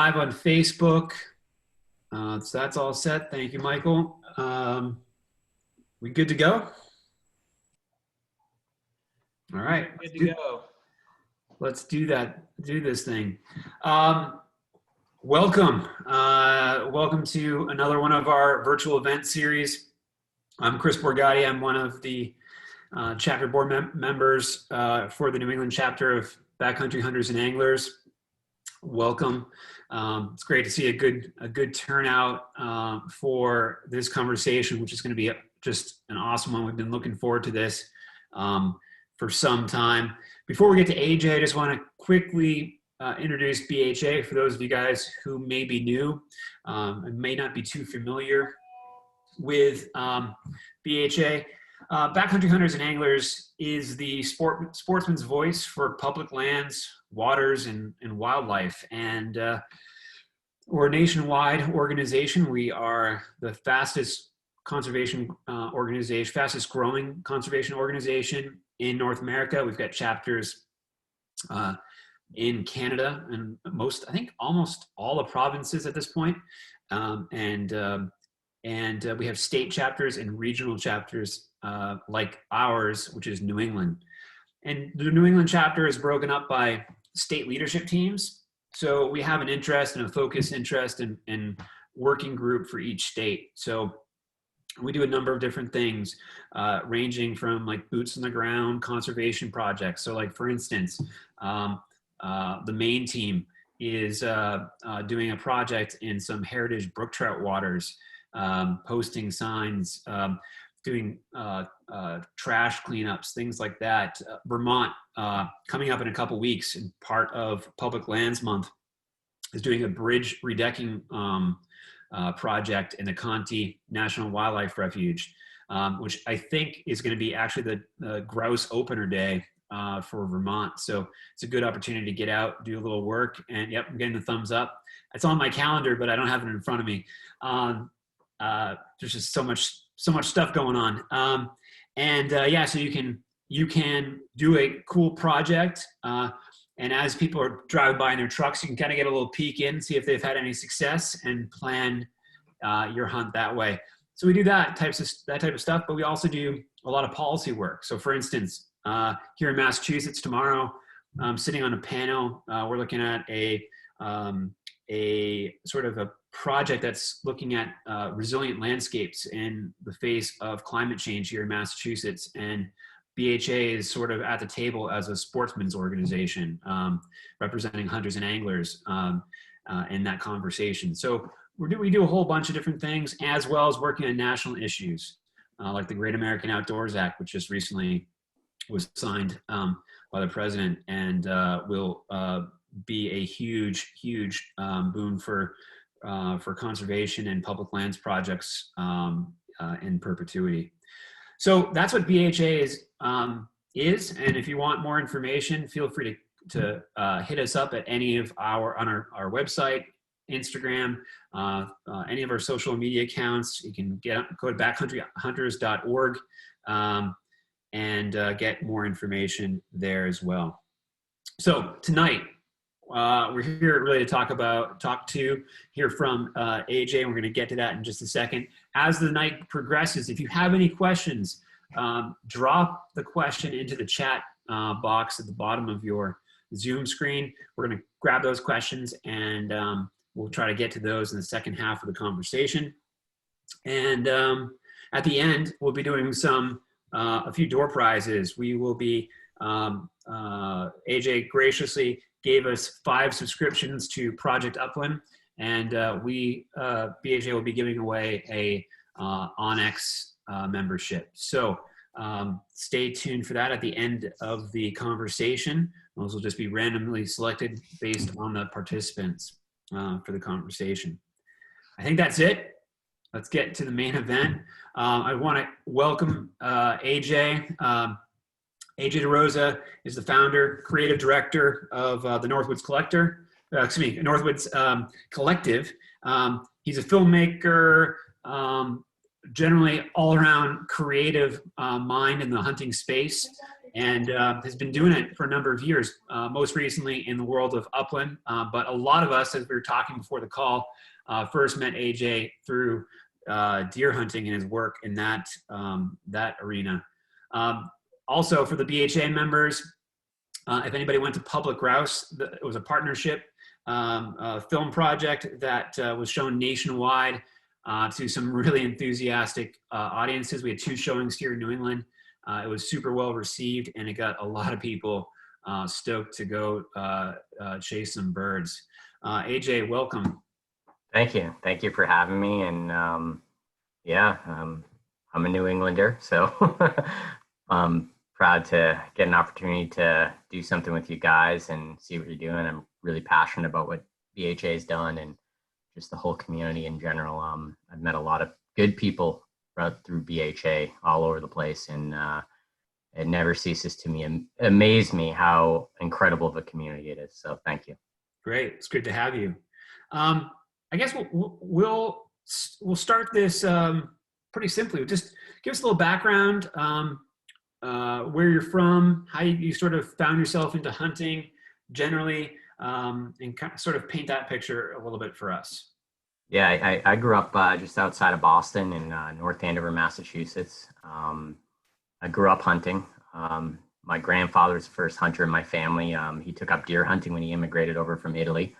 Live on Facebook. So that's all set. Thank you, Michael. We good to go? All right. Good to go. Let's do that. Do this thing. Welcome. Welcome to another one of our virtual event series. I'm Chris Borgatti. I'm one of the chapter board members for the New England chapter of Backcountry Hunters and Anglers. Welcome. It's great to see a good turnout for this conversation, which is going to be just an awesome one. We've been looking forward to this for some time. Before we get to AJ, I just want to quickly introduce BHA for those of you guys who may be new and may not be too familiar with BHA. Backcountry Hunters and Anglers is the sportsman's voice for public lands, waters, and wildlife. And we're a nationwide organization. We are the fastest conservation organization, fastest growing conservation organization in North America. We've got chapters in Canada and I think almost all the provinces at this point. And we have state chapters and regional chapters like ours, which is New England. And the New England chapter is broken up by state leadership teams. So we have an interest and a focus interest in working group for each state. So we do a number of different things, ranging from like boots on the ground conservation projects. So like, for instance, the Maine team is doing a project in some heritage brook trout waters, posting signs, doing trash cleanups, things like that. Vermont, coming up in a couple weeks, and part of Public Lands Month, is doing a bridge redecking project in the Conti National Wildlife Refuge, which I think is going to be actually the Grouse opener day for Vermont. So it's a good opportunity to get out, do a little work, and yep, I'm getting the thumbs up. It's on my calendar, but I don't have it in front of me. There's just so much stuff going on. Yeah, so you can do a cool project, and as people are driving by in their trucks, you can kind of get a little peek in, see if they've had any success, and plan your hunt that way. So we do that type of stuff, but we also do a lot of policy work. So for instance, here in Massachusetts tomorrow, I'm sitting on a panel. We're looking at a sort of a project that's looking at resilient landscapes in the face of climate change here in Massachusetts. And BHA is sort of at the table as a sportsman's organization, representing hunters and anglers in that conversation. So we do a whole bunch of different things, as well as working on national issues, like the Great American Outdoors Act, which just recently was signed by the president, and will be a huge boon for conservation and public lands projects in perpetuity. So that's what BHA is. And if you want more information, feel free to hit us up at any of on our website, Instagram, any of our social media accounts. You can go to backcountryhunters.org and get more information there as well. So tonight, we're here really to hear from AJ, and we're going to get to that in just a second. As the night progresses, if you have any questions, drop the question into the chat box at the bottom of your Zoom screen. We're going to grab those questions, and we'll try to get to those in the second half of the conversation. And at the end, we'll be doing a few door prizes. We will be, AJ graciously gave us 5 subscriptions to Project Upland, and BHA will be giving away a Onyx membership. So stay tuned for that at the end of the conversation. Those will just be randomly selected based on the participants for the conversation. I think that's it. Let's get to the main event. I want to welcome AJ. AJ DeRosa is the founder, creative director of the Northwoods Collective. He's a filmmaker, generally all-around creative mind in the hunting space. and has been doing it for a number of years, most recently in the world of upland. But a lot of us, as we were talking before the call, first met AJ through deer hunting and his work in that arena. Also, for the BHA members, if anybody went to Public Grouse, it was a partnership a film project that was shown nationwide to some really enthusiastic audiences. We had 2 showings here in New England. It was super well received, and it got a lot of people stoked to go chase some birds. AJ, welcome. Thank you. Thank you for having me. And I'm a New Englander, so I'm proud to get an opportunity to do something with you guys and see what you're doing. I'm really passionate about what BHA has done and just the whole community in general. I've met a lot of good people through BHA all over the place, and it never ceases to amaze me how incredible of a community it is. So thank you. Great. It's good to have you. I guess we'll start this pretty simply. Just give us a little background, where you're from, how you sort of found yourself into hunting generally, and kind of sort of paint that picture a little bit for us. Yeah, I grew up just outside of Boston in North Andover, Massachusetts. I grew up hunting. My grandfather was the first hunter in my family. He took up deer hunting when he immigrated over from Italy.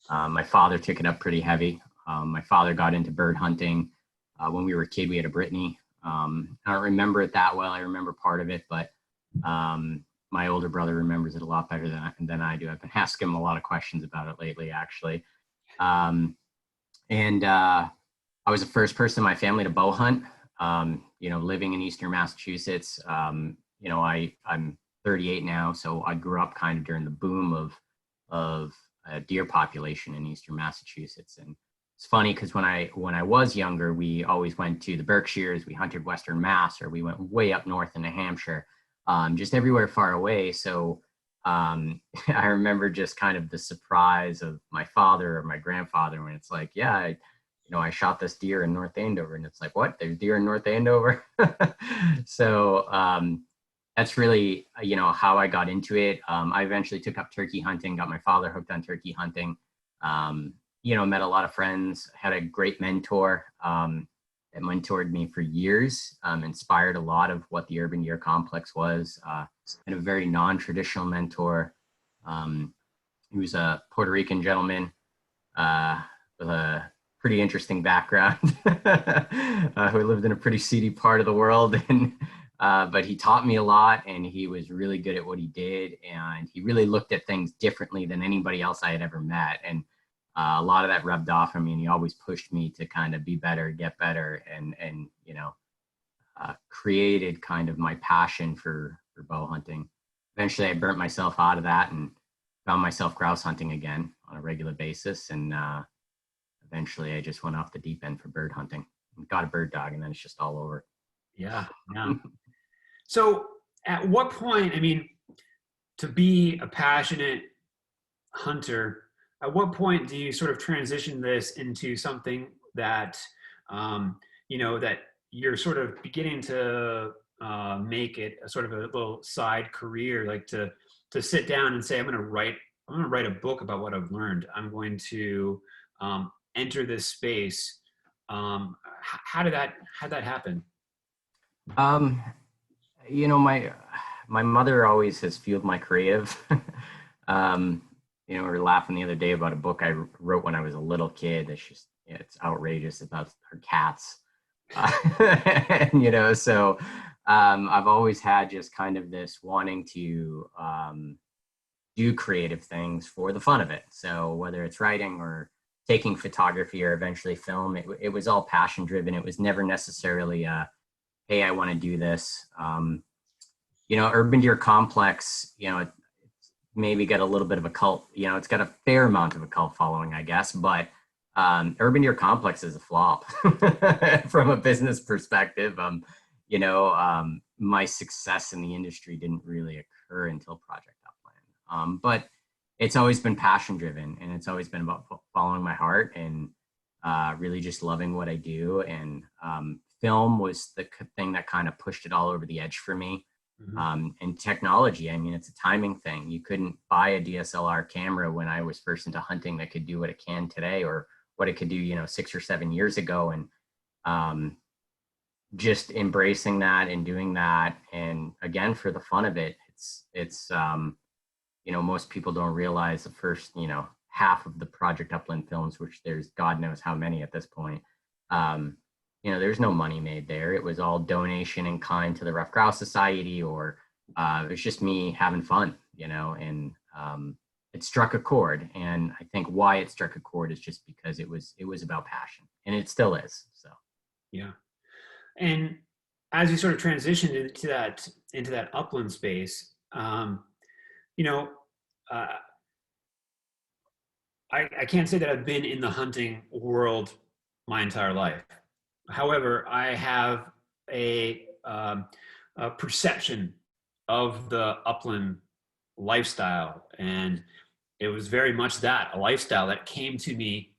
My father took it up pretty heavy. My father got into bird hunting. When we were a kid, we had a Brittany. I don't remember it that well. I remember part of it, but my older brother remembers it a lot better than I do. I've been asking him a lot of questions about it lately, actually. I was the first person in my family to bow hunt. Living in Eastern Massachusetts, I'm 38 now, so I grew up kind of during the boom of a deer population in Eastern Massachusetts. And it's funny because when I was younger, we always went to the Berkshires, we hunted Western Mass, or we went way up north in New Hampshire, just everywhere far away. So I remember just kind of the surprise of my father or my grandfather when it's like, yeah, I shot this deer in North Andover, and it's like, what? There's deer in North Andover? So that's really, how I got into it. I eventually took up turkey hunting, got my father hooked on turkey hunting. Met a lot of friends, had a great mentor that mentored me for years, inspired a lot of what the urban deer complex was, and a very non-traditional mentor. He was a Puerto Rican gentleman with a pretty interesting background who lived in a pretty seedy part of the world. And but he taught me a lot, and he was really good at what he did. And he really looked at things differently than anybody else I had ever met. And a lot of that rubbed off on me, and he always pushed me to kind of be better, get better, and created kind of my passion for bow hunting. Eventually, I burnt myself out of that and found myself grouse hunting again on a regular basis. And eventually, I just went off the deep end for bird hunting. Got a bird dog, and then it's just all over. Yeah. So, at what point? I mean, to be a passionate hunter, at what point do you sort of transition this into something that that you're sort of beginning to make it a sort of a little side career, like to sit down and say, I'm going to write a book about what I've learned. I'm going to enter this space. How did that happen? My mother always has fueled my creative. We were laughing the other day about a book I wrote when I was a little kid. It's outrageous about her cats. So I've always had just kind of this wanting to do creative things for the fun of it. So whether it's writing or taking photography or eventually film, it was all passion driven. It was never necessarily hey, I want to do this. Urban Deer Complex, it maybe got a little bit of a cult, it's got a fair amount of a cult following, I guess, but Urban Deer Complex is a flop from a business perspective. My success in the industry didn't really occur until Project Upland. But it's always been passion driven, and it's always been about following my heart and really just loving what I do. And film was the thing that kind of pushed it all over the edge for me. Mhm. And technology, I mean, it's a timing thing. You couldn't buy a DSLR camera when I was first into hunting that could do what it can today, or what it could do, 6 or 7 years ago. And um, just embracing that and doing that, and again, for the fun of it, most people don't realize the first, half of the Project Upland films, which there's God knows how many at this point. Um, there's no money made there. It was all donation in kind to the Rough Grouse Society, or it was just me having fun, and it struck a chord. And I think why it struck a chord is just because it was about passion, and it still is. So. Yeah. And as you sort of transitioned into that upland space, you know, uh, I can't say that I've been in the hunting world my entire life. However, I have a perception of the upland lifestyle, and it was very much that a lifestyle that came to me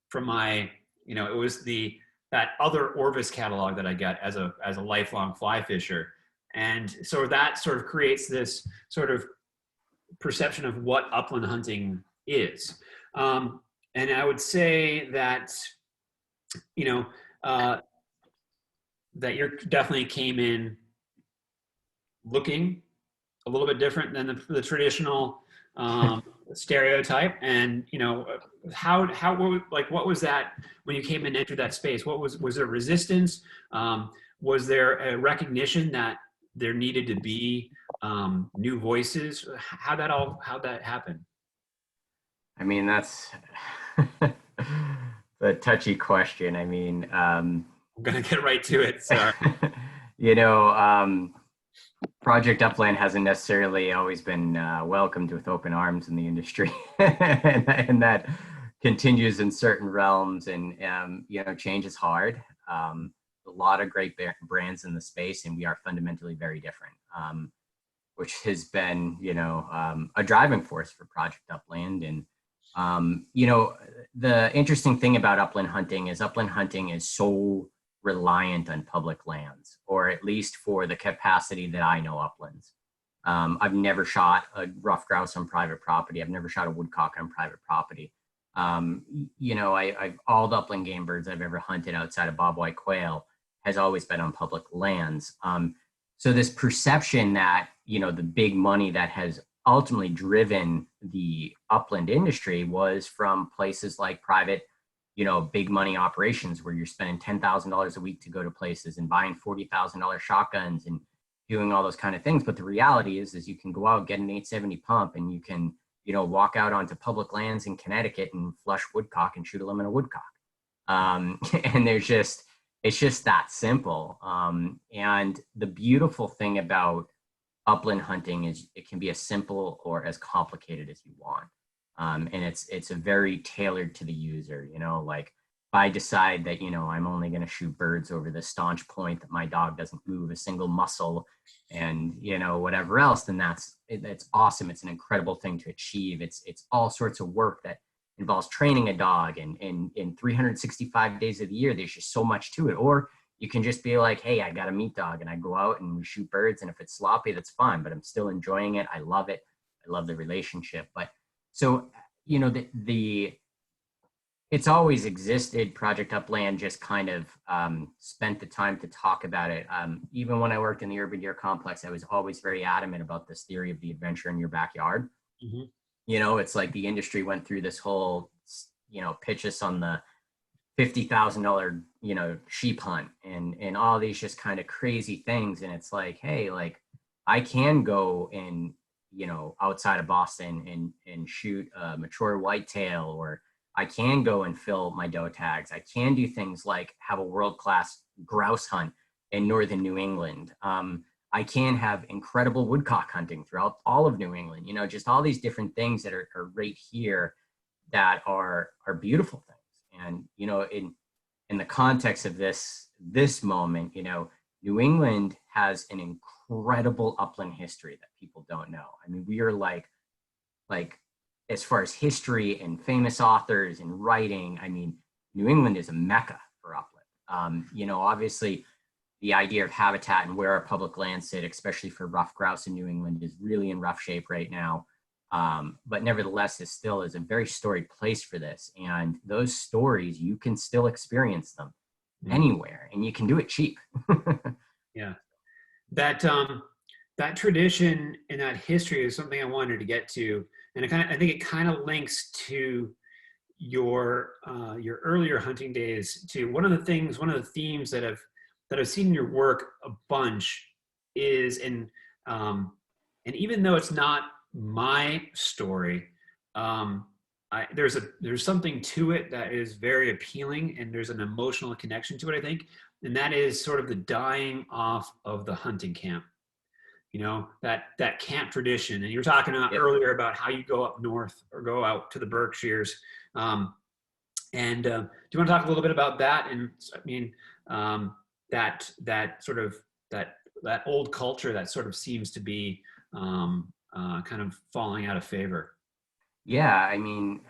from my, it was that other Orvis catalog that I got as a lifelong fly fisher, and so that sort of creates this sort of perception of what upland hunting is. And I would say that, you know, uh, that you definitely came in looking a little bit different than the traditional stereotype. And what was that when you came in and entered that space? Was there resistance? Was there a recognition that there needed to be new voices? How'd that happen? I mean, that's a touchy question. I mean, I'm gonna get right to it. Sorry. you know, um, Project Upland hasn't necessarily always been welcomed with open arms in the industry, and that continues in certain realms. And change is hard. A lot of great brands in the space, and we are fundamentally very different, which has been a driving force for Project Upland. And the interesting thing about upland hunting is so reliant on public lands, or at least for the capacity that I know uplands. I've never shot a rough grouse on private property. I've never shot a woodcock on private property. I've all the upland game birds I've ever hunted outside of bobwhite quail has always been on public lands. So this perception that, the big money that has ultimately driven the upland industry was from places like private, big money operations where you're spending $10,000 a week to go to places and buying $40,000 shotguns and doing all those kind of things. But the reality is you can go out, get an 870 pump, and you can, walk out onto public lands in Connecticut and flush woodcock and shoot a limit of woodcock. And it's just that simple. And the beautiful thing about upland hunting is it can be as simple or as complicated as you want. And it's a very tailored to the user, like if I decide that, I'm only going to shoot birds over the staunch point that my dog doesn't move a single muscle and, whatever else, then that's awesome. It's an incredible thing to achieve. It's all sorts of work that involves training a dog, and in 365 days of the year, there's just so much to it. Or you can just be like, hey, I got a meat dog and I go out and we shoot birds. And if it's sloppy, that's fine, but I'm still enjoying it. I love it. I love the relationship. But so, it's always existed. Project Upland just kind of spent the time to talk about it. Even when I worked in the Urban Deer Complex, I was always very adamant about this theory of the adventure in your backyard. Mm-hmm. It's like the industry went through this whole, pitch us on the $50,000, sheep hunt and all these just kind of crazy things. And it's like, hey, like I can go and, outside of Boston and shoot a mature whitetail, or I can go and fill my doe tags. I can do things like have a world-class grouse hunt in northern New England. I can have incredible woodcock hunting throughout all of New England, just all these different things that are right here that are beautiful things. And, in the context of this moment, New England has an incredible upland history that people don't know. I mean, we are like as far as history and famous authors and writing, I mean, New England is a mecca for upland. Obviously, the idea of habitat and where our public lands sit, especially for rough grouse in New England, is really in rough shape right now. But nevertheless, it still is a very storied place for this. And those stories, you can still experience them anywhere, and you can do it cheap. Yeah. That that tradition and that history is something I wanted to get to, and I think it kind of links to your earlier hunting days too. One of the themes that I've seen in your work a bunch is, and even though it's not my story, there's something to it that is very appealing, and there's an emotional connection to it, I think, and that is sort of the dying off of the hunting camp. You know, that camp tradition. And you were talking about earlier about how you go up north or go out to the Berkshires. Do you want to talk a little bit about that? And I mean, that sort of that old culture that sort of seems to be kind of falling out of favor. Yeah, I mean,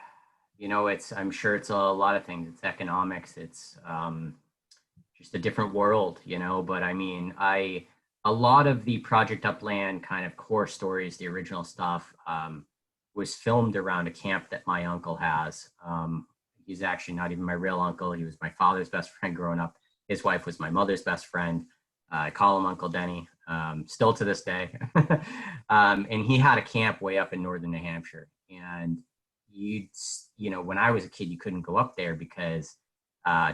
I'm sure it's a lot of things. It's economics. It's just a different world, but I mean, a lot of the Project Upland kind of core stories, the original stuff, was filmed around a camp that my uncle has. He's actually not even my real uncle. He was my father's best friend growing up. His wife was my mother's best friend. I call him Uncle Denny, still to this day. And he had a camp way up in northern New Hampshire. And when I was a kid, you couldn't go up there because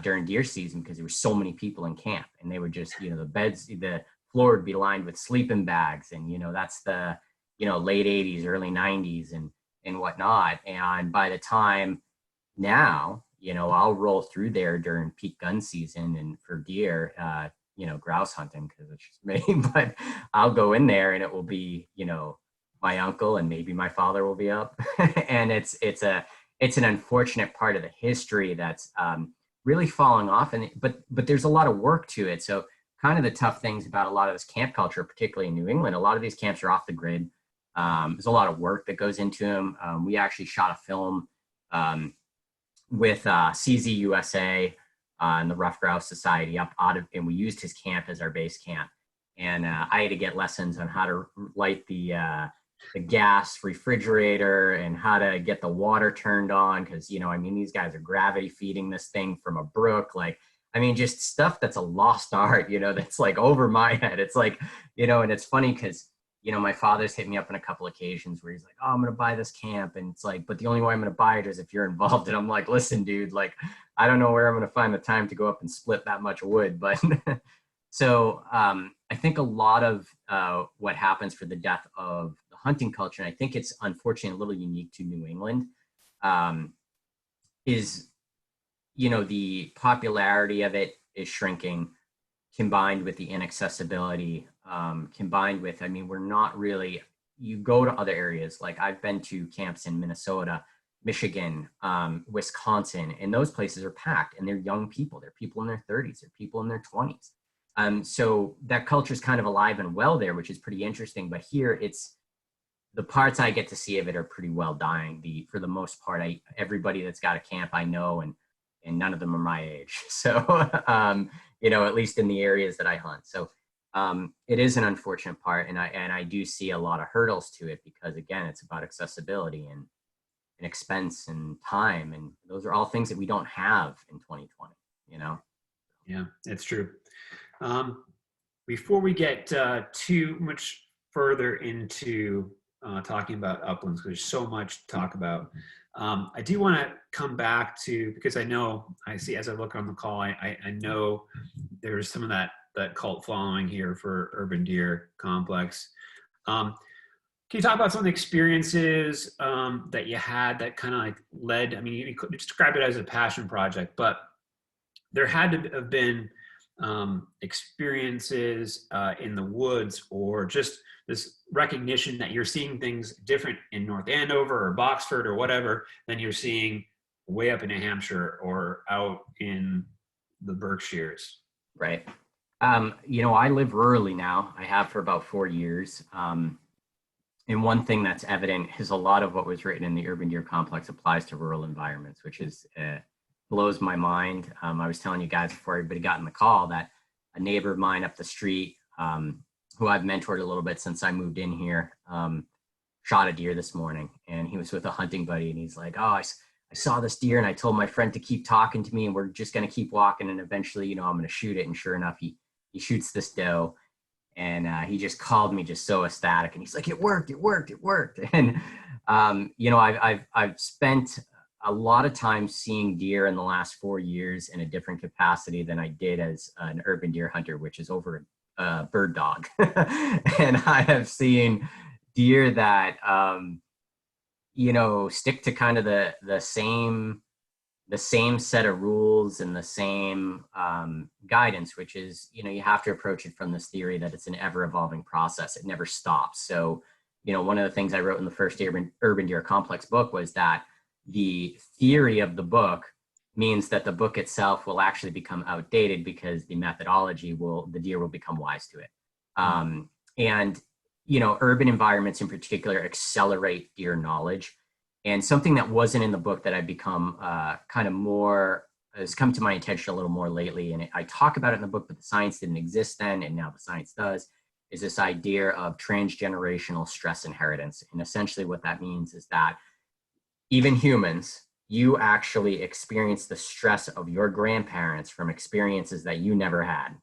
during deer season, because there were so many people in camp, and they were just, the floor would be lined with sleeping bags, and that's the late 80s, early 90s, and whatnot. And by the time now, I'll roll through there during peak gun season and for deer, grouse hunting, because it's just me. But I'll go in there and it will be my uncle and maybe my father will be up. And it's an unfortunate part of the history that's really falling off, but there's a lot of work to it. So kind of the tough things about a lot of this camp culture, particularly in New England, a lot of these camps are off the grid. There's a lot of work that goes into them. We actually shot a film with CZ USA and the Rough Grouse Society and we used his camp as our base camp. And I had to get lessons on how to light the gas refrigerator and how to get the water turned on, because these guys are gravity feeding this thing from a brook, just stuff that's a lost art, that's like over my head. It's like, and it's funny because, my father's hit me up on a couple occasions where he's like, oh, I'm going to buy this camp. And it's like, but the only way I'm going to buy it is if you're involved. And I'm like, listen, dude, I don't know where I'm going to find the time to go up and split that much wood. But so I think a lot of what happens for the death of the hunting culture, and I think it's unfortunately a little unique to New England, is the popularity of it is shrinking, combined with the inaccessibility, combined with, we're not really, you go to other areas, like I've been to camps in Minnesota, Michigan, Wisconsin, and those places are packed, and they're young people. They're people in their 30s, they're people in their 20s. So that culture is kind of alive and well there, which is pretty interesting. But here, it's the parts I get to see of it are pretty well dying. For the most part, everybody that's got a camp I know, and none of them are my age. So, at least in the areas that I hunt. So it is an unfortunate part. And I do see a lot of hurdles to it because, again, it's about accessibility and expense and time. And those are all things that we don't have in 2020, Yeah, it's true. Before we get too much further into talking about uplands, because there's so much to talk about, I do want to come back to, because I see as I look on the call, I know there's some of that cult following here for urban deer complex. Can you talk about some of the experiences that you had that kind of led, you could describe it as a passion project, but there had to have been experiences in the woods, or just this recognition that you're seeing things different in North Andover or Boxford or whatever than you're seeing way up in New Hampshire or out in the Berkshires. Right. I live rurally now. I have for about 4 years. And one thing that's evident is a lot of what was written in the urban deer complex applies to rural environments, which is blows my mind. I was telling you guys before everybody got in the call that neighbor of mine up the street, who I've mentored a little bit since I moved in here, shot a deer this morning, and he was with a hunting buddy, and he's like, oh, I saw this deer and I told my friend to keep talking to me and we're just going to keep walking and eventually, I'm going to shoot it. And sure enough, he shoots this doe, and he just called me just so ecstatic, and he's like, it worked. And, I've spent a lot of time seeing deer in the last 4 years in a different capacity than I did as an urban deer hunter, which is over a bird dog. And I have seen deer that, stick to kind of the same set of rules and the same guidance, which is, you have to approach it from this theory that it's an ever evolving process. It never stops. So, one of the things I wrote in the first urban deer complex book was that the theory of the book means that the book itself will actually become outdated because the methodology the deer will become wise to it. And, urban environments in particular accelerate deer knowledge. And something that wasn't in the book that I've become kind of more, has come to my attention a little more lately, and I talk about it in the book, but the science didn't exist then, and now the science does, is this idea of transgenerational stress inheritance. And essentially what that means is that even humans, you actually experience the stress of your grandparents from experiences that you never had.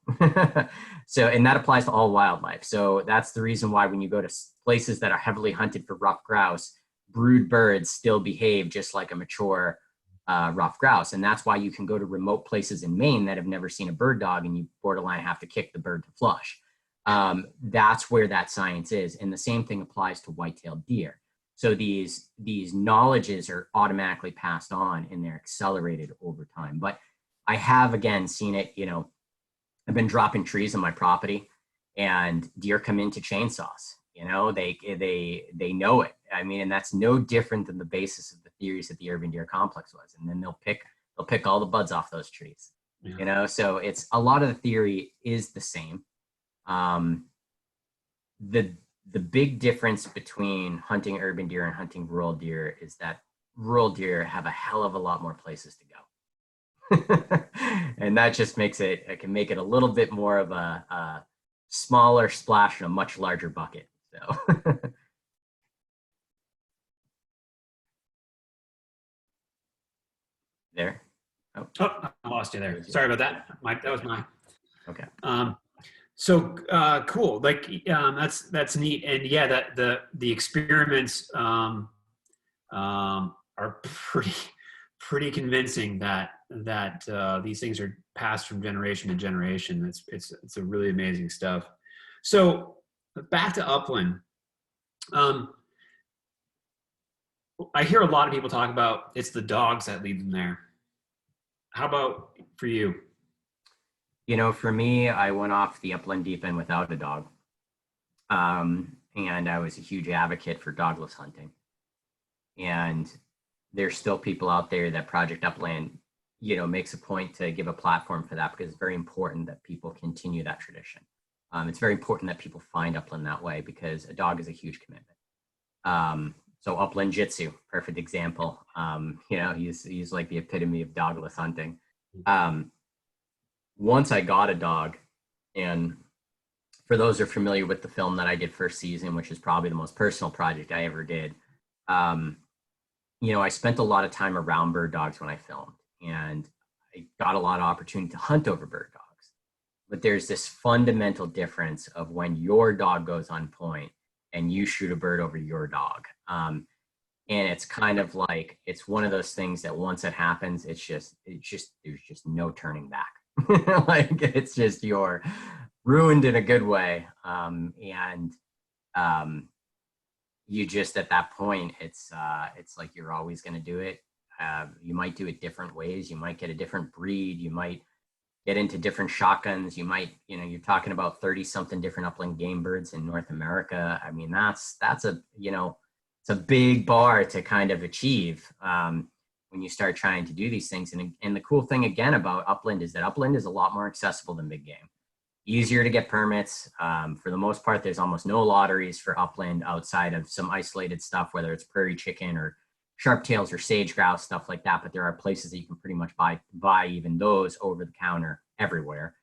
So, and that applies to all wildlife. So that's the reason why when you go to places that are heavily hunted for ruffed grouse, brood birds still behave just like a mature ruffed grouse. And that's why you can go to remote places in Maine that have never seen a bird dog and you borderline have to kick the bird to flush. That's where that science is. And the same thing applies to white-tailed deer. So these knowledges are automatically passed on and they're accelerated over time. But I have, again, seen it, I've been dropping trees on my property and deer come into chainsaws. They know it. I mean, and that's no different than the basis of the theories that the urban deer complex was. And then they'll pick all the buds off those trees. Yeah. So it's a lot of the theory is the same. The big difference between hunting urban deer and hunting rural deer is that rural deer have a hell of a lot more places to go. And that just it can make it a little bit more of a smaller splash in a much larger bucket. So. There. Oh, I lost you there. Sorry about that. That was mine. Okay. So cool. Like that's neat. And yeah, that the experiments are pretty convincing that these things are passed from generation to generation. It's a really amazing stuff. So back to Upland. I hear a lot of people talk about it's the dogs that lead them there. How about for you? For me, I went off the Upland deep end without a dog. And I was a huge advocate for dogless hunting. And there's still people out there that Project Upland, makes a point to give a platform for that because it's very important that people continue that tradition. It's very important that people find Upland that way because a dog is a huge commitment. So Upland Jitsu, perfect example. He's like the epitome of dogless hunting. Once I got a dog, and for those who are familiar with the film that I did first season, which is probably the most personal project I ever did, I spent a lot of time around bird dogs when I filmed, and I got a lot of opportunity to hunt over bird dogs. But there's this fundamental difference of when your dog goes on point and you shoot a bird over your dog. And it's kind of like, it's one of those things that once it happens, there's just no turning back. Like it's just, you're ruined in a good way. You just, at that point, it's like, you're always going to do it. You might do it different ways. You might get a different breed. You might get into different shotguns. You might, you're talking about 30 something different upland game birds in North America. I mean, that's a, it's a big bar to kind of achieve when you start trying to do these things. And the cool thing again about Upland is that Upland is a lot more accessible than big game. Easier to get permits. For the most part, there's almost no lotteries for Upland outside of some isolated stuff, whether it's prairie chicken or sharp tails or sage grouse, stuff like that. But there are places that you can pretty much buy even those over the counter everywhere.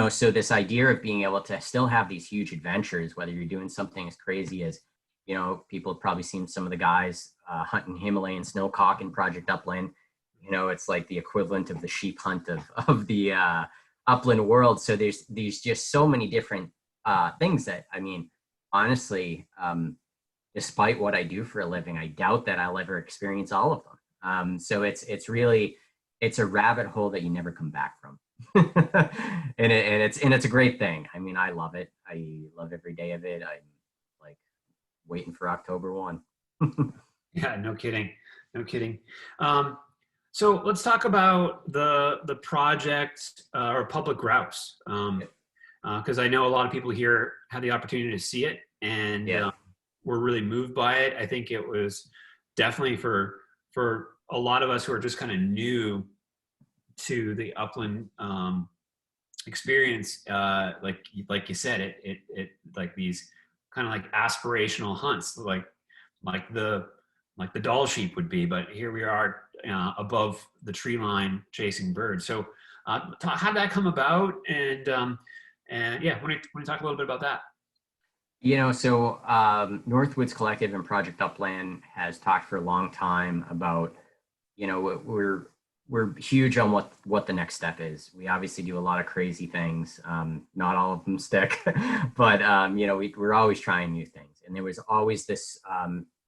so this idea of being able to still have these huge adventures, whether you're doing something as crazy as, people have probably seen some of the guys hunting Himalayan snowcock in Project Upland. It's like the equivalent of the sheep hunt of the upland world. So there's just so many different things that, honestly, despite what I do for a living, I doubt that I'll ever experience all of them. So it's really, it's a rabbit hole that you never come back from. and it's a great thing. I love it. I love every day of it. I'm like waiting for October 1. Yeah, no kidding. No kidding. So let's talk about the project or Public Grouse. Because I know a lot of people here had the opportunity to see it and were really moved by it. I think it was definitely for a lot of us who are just kind of new to the upland experience, like you said, it like these kind of like aspirational hunts, like the doll sheep would be, but here we are above the tree line chasing birds. So how did that come about? And yeah, want to talk a little bit about that? So Northwoods Collective and Project Upland has talked for a long time about, we're huge on what the next step is. We obviously do a lot of crazy things. Not all of them stick, but we're always trying new things. And there was always this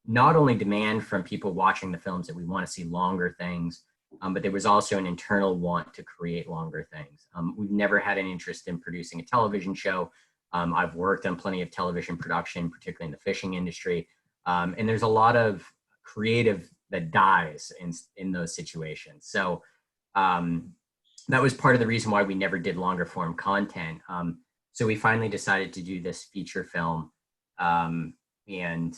not only demand from people watching the films that we want to see longer things, but there was also an internal want to create longer things. We've never had an interest in producing a television show. I've worked on plenty of television production, particularly in the fishing industry. And there's a lot of creative that dies in those situations. So that was part of the reason why we never did longer form content. So we finally decided to do this feature film. And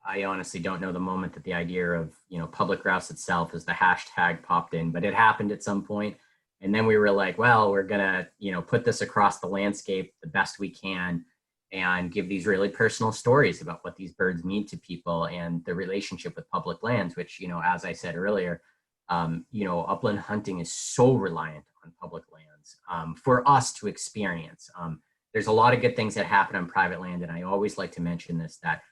I honestly don't know the moment that the idea of, Public Grouse itself as the hashtag popped in, but it happened at some point. And then we were like, well, we're gonna, put this across the landscape the best we can and give these really personal stories about what these birds mean to people and the relationship with public lands, which, as I said earlier, upland hunting is so reliant on public lands for us to experience. There's a lot of good things that happen on private land. And I always like to mention this, that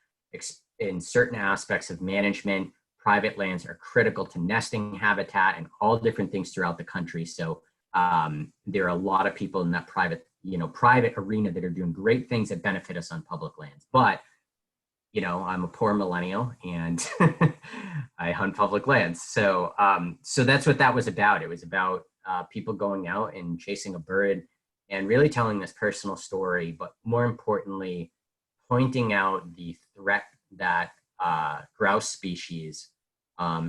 in certain aspects of management, private lands are critical to nesting habitat and all different things throughout the country. So there are a lot of people in that private arena that are doing great things that benefit us on public lands. But, I'm a poor millennial and I hunt public lands. So that's what that was about. It was about people going out and chasing a bird and really telling this personal story, but more importantly, pointing out the threat that grouse species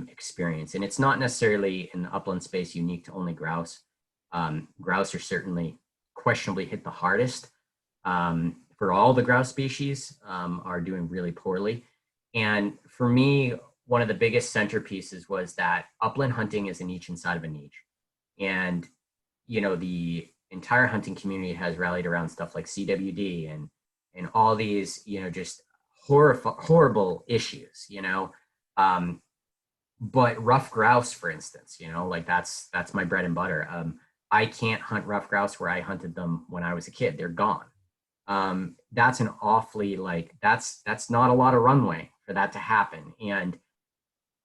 experience. And it's not necessarily in the upland space unique to only grouse. Grouse are certainly questionably hit the hardest. For all the grouse species are doing really poorly. And for me, one of the biggest centerpieces was that upland hunting is a niche inside of a niche. And, the entire hunting community has rallied around stuff like CWD and all these, just horrible issues, but rough grouse, for instance, like that's my bread and butter. I can't hunt rough grouse where I hunted them when I was a kid. They're gone. That's an awfully that's not a lot of runway for that to happen. And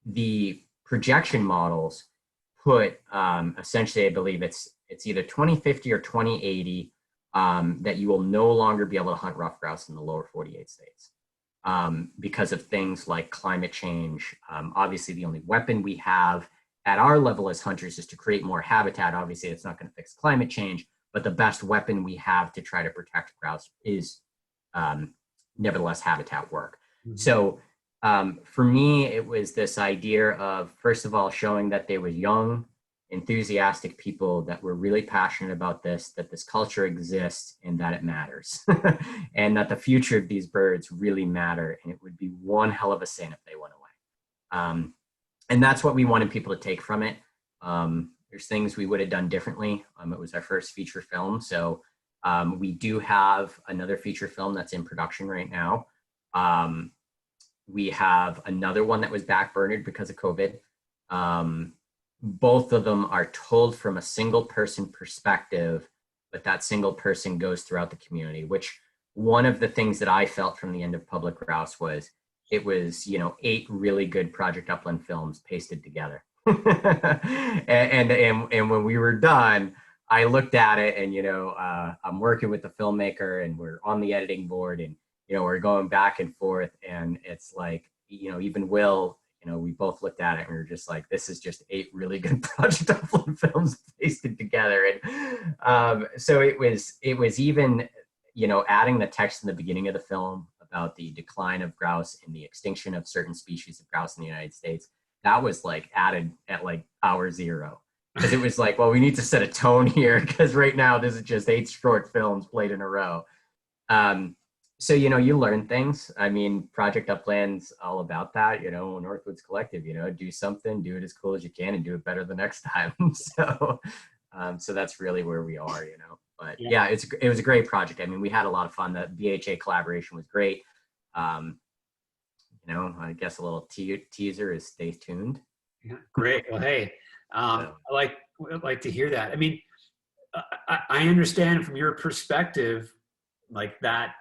the projection models put essentially, I believe it's either 2050 or 2080 that you will no longer be able to hunt rough grouse in the lower 48 states because of things like climate change. Obviously, the only weapon we have at our level as hunters is to create more habitat. Obviously, it's not going to fix climate change, but the best weapon we have to try to protect grouse is nevertheless habitat work. Mm-hmm. So for me, it was this idea of, first of all, showing that they were young, enthusiastic people that were really passionate about this, that this culture exists and that it matters and that the future of these birds really matter. And it would be one hell of a sin if they went away. And that's what we wanted people to take from it. There's things we would have done differently. It was our first feature film. So we do have another feature film that's in production right now. We have another one that was backburnered because of COVID. Both of them are told from a single person perspective but that single person goes throughout the community, which one of the things that I felt from the end of Public Grouse was it was, 8 really good Project Upland films pasted together. and when we were done, I looked at it and, I'm working with the filmmaker and we're on the editing board and, we're going back and forth and it's like, even Will, we both looked at it and we were just like, this is just 8 really good Project Upland films pasted together. And so it was even, adding the text in the beginning of the film about the decline of grouse and the extinction of certain species of grouse in the United States, that was like added at like hour 0. Because it was like, well, we need to set a tone here because right now this is just 8 short films played in a row. So, you learn things. I mean, Project Upland's all about that, Northwoods Collective, do something, do it as cool as you can and do it better the next time. So that's really where we are, But yeah, it was a great project. I mean, we had a lot of fun. The BHA collaboration was great. I guess a little teaser is stay tuned. Yeah, great. Well, hey, I like to hear that. I mean, I understand from your perspective, like that,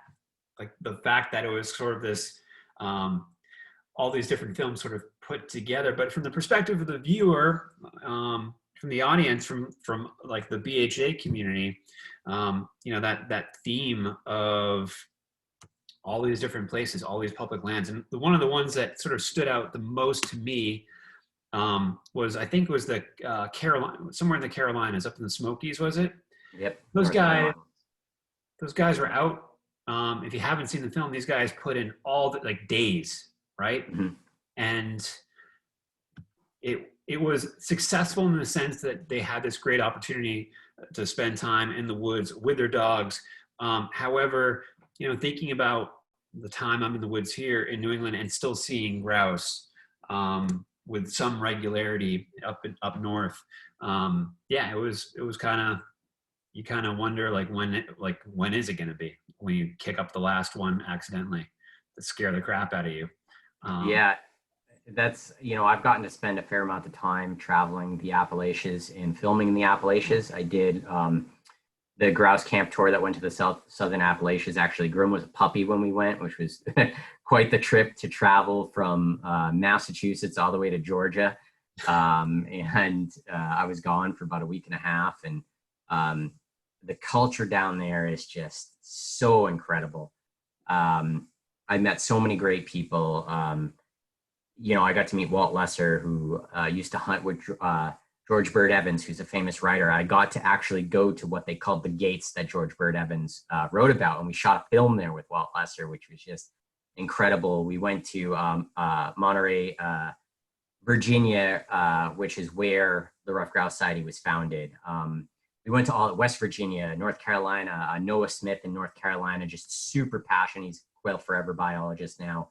like the fact that it was sort of this, all these different films sort of put together, but from the perspective of the viewer, from the audience, from like the BHA community, that theme of all these different places, all these public lands, and one of the ones that sort of stood out the most to me was the Carolina, somewhere in the Carolinas, up in the Smokies, was it? Yep. Those guys were out. If you haven't seen the film, these guys put in all the like days, right? Mm-hmm. And it was successful in the sense that they had this great opportunity to spend time in the woods with their dogs. However, thinking about the time I'm in the woods here in New England and still seeing grouse with some regularity up north, it was kind of, you kind of wonder when is it going to be when you kick up the last one accidentally to scare the crap out of you. Yeah, that's, I've gotten to spend a fair amount of time traveling the Appalachians and filming in the Appalachians. I did the grouse camp tour that went to the southern Appalachians. Actually, Grim was a puppy when we went, which was quite the trip to travel from Massachusetts all the way to Georgia. And I was gone for about a week and a half. And the culture down there is just so incredible. I met so many great people. I got to meet Walt Lesser, who used to hunt with George Bird Evans, who's a famous writer. I got to actually go to what they called the gates that George Bird Evans wrote about. And we shot a film there with Walt Lesser, which was just incredible. We went to Monterey, Virginia, which is where the Rough Grouse Society was founded. We went to all West Virginia, North Carolina, Noah Smith in North Carolina, just super passionate. He's a quail forever biologist now.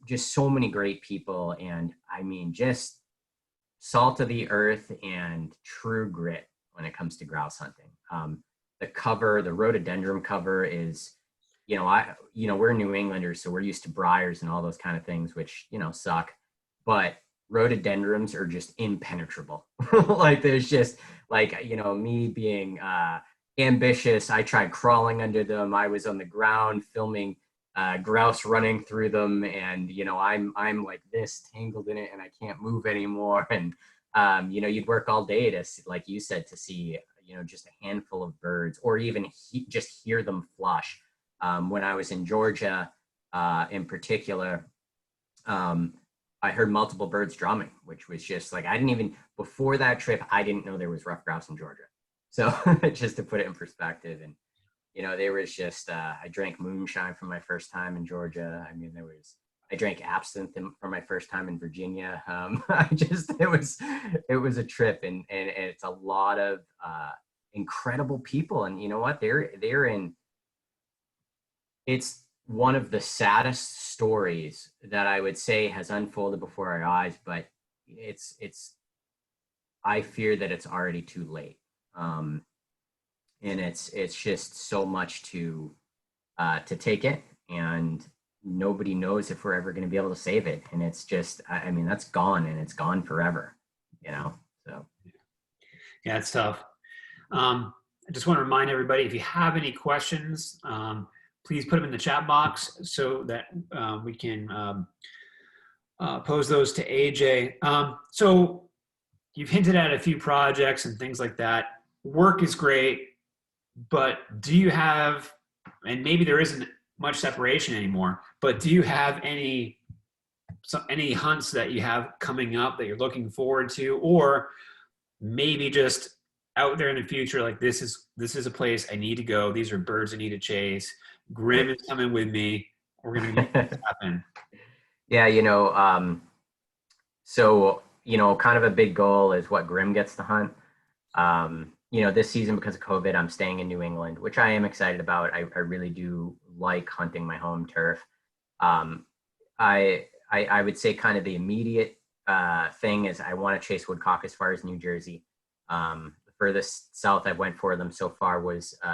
Just so many great people. And I mean, just salt of the earth and true grit when it comes to grouse hunting. The cover, the rhododendron cover is, we're New Englanders, so we're used to briars and all those kind of things, which, suck. But rhododendrons are just impenetrable. Like there's just like, me being ambitious, I tried crawling under them. I was on the ground filming grouse running through them, and I'm like this tangled in it and I can't move anymore. And you'd work all day to, like you said, to see just a handful of birds, or even just hear them flush. When I was in Georgia in particular, I heard multiple birds drumming, which was just like, before that trip, I didn't know there was rough grouse in Georgia. So just to put it in perspective. And there was just, I drank moonshine for my first time in Georgia. I mean, I drank absinthe for my first time in Virginia. It was a trip, and it's a lot of incredible people. And you know what? It's one of the saddest stories that I would say has unfolded before our eyes, but I fear that it's already too late. And it's just so much to take it, and nobody knows if we're ever going to be able to save it. And it's just, that's gone, and it's gone forever, so. Yeah, it's tough. I just want to remind everybody, if you have any questions, please put them in the chat box so that we can pose those to AJ. So you've hinted at a few projects and things like that. Work is great, but do you have, and maybe there isn't much separation anymore, but do you have any hunts that you have coming up that you're looking forward to, or maybe just out there in the future, like this is a place I need to go. These are birds I need to chase. Grim is coming with me. We're going to make this happen. Yeah, so, kind of a big goal is what Grim gets to hunt. This season, because of COVID, I'm staying in New England, which I am excited about. I really do like hunting my home turf. I would say kind of the immediate thing is I want to chase woodcock as far as New Jersey. The furthest south I went for them so far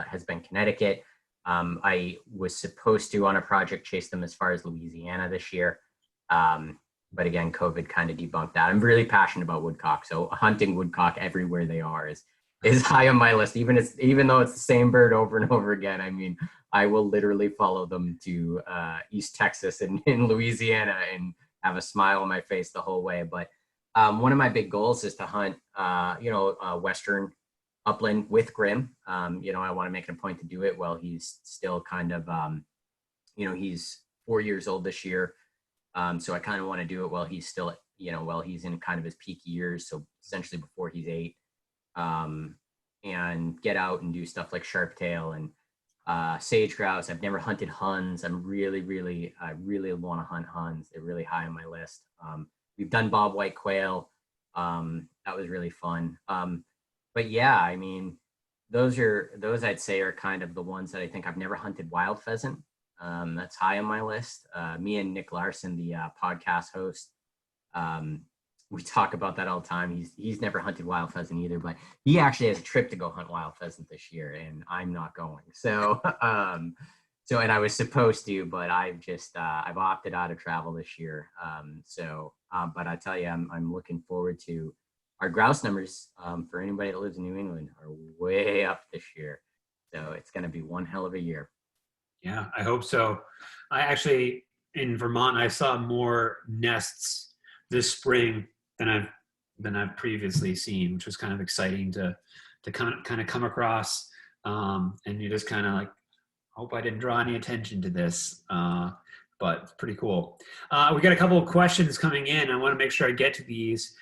has been Connecticut. I was supposed to, on a project, chase them as far as Louisiana this year. But again, COVID kind of debunked that. I'm really passionate about woodcock. So hunting woodcock everywhere they are is high on my list, even though it's the same bird over and over again. I mean, I will literally follow them to East Texas and in Louisiana and have a smile on my face the whole way. But one of my big goals is to hunt, Western upland with Grim. I want to make it a point to do it while he's still kind of, he's 4 years old this year. So I kind of want to do it while he's still, while he's in kind of his peak years. So essentially before he's 8, and get out and do stuff like sharptail and sage grouse. I've never hunted huns. I really want to hunt huns. They're really high on my list. We've done bobwhite quail. That was really fun. But yeah, I mean, those I'd say are kind of the ones that I think. I've never hunted wild pheasant. That's high on my list. Me and Nick Larson, the podcast host, we talk about that all the time. He's never hunted wild pheasant either, but he actually has a trip to go hunt wild pheasant this year, and I'm not going. So, and I was supposed to, but I've opted out of travel this year. But I tell you, I'm looking forward to our grouse numbers. For anybody that lives in New England, are way up this year, so it's going to be one hell of a year. Yeah, I hope so. I actually, in Vermont, I saw more nests this spring than I've previously seen, which was kind of exciting to kind of come across. And you just kind of like, hope I didn't draw any attention to this, but it's pretty cool. We got a couple of questions coming in. I want to make sure I get to these.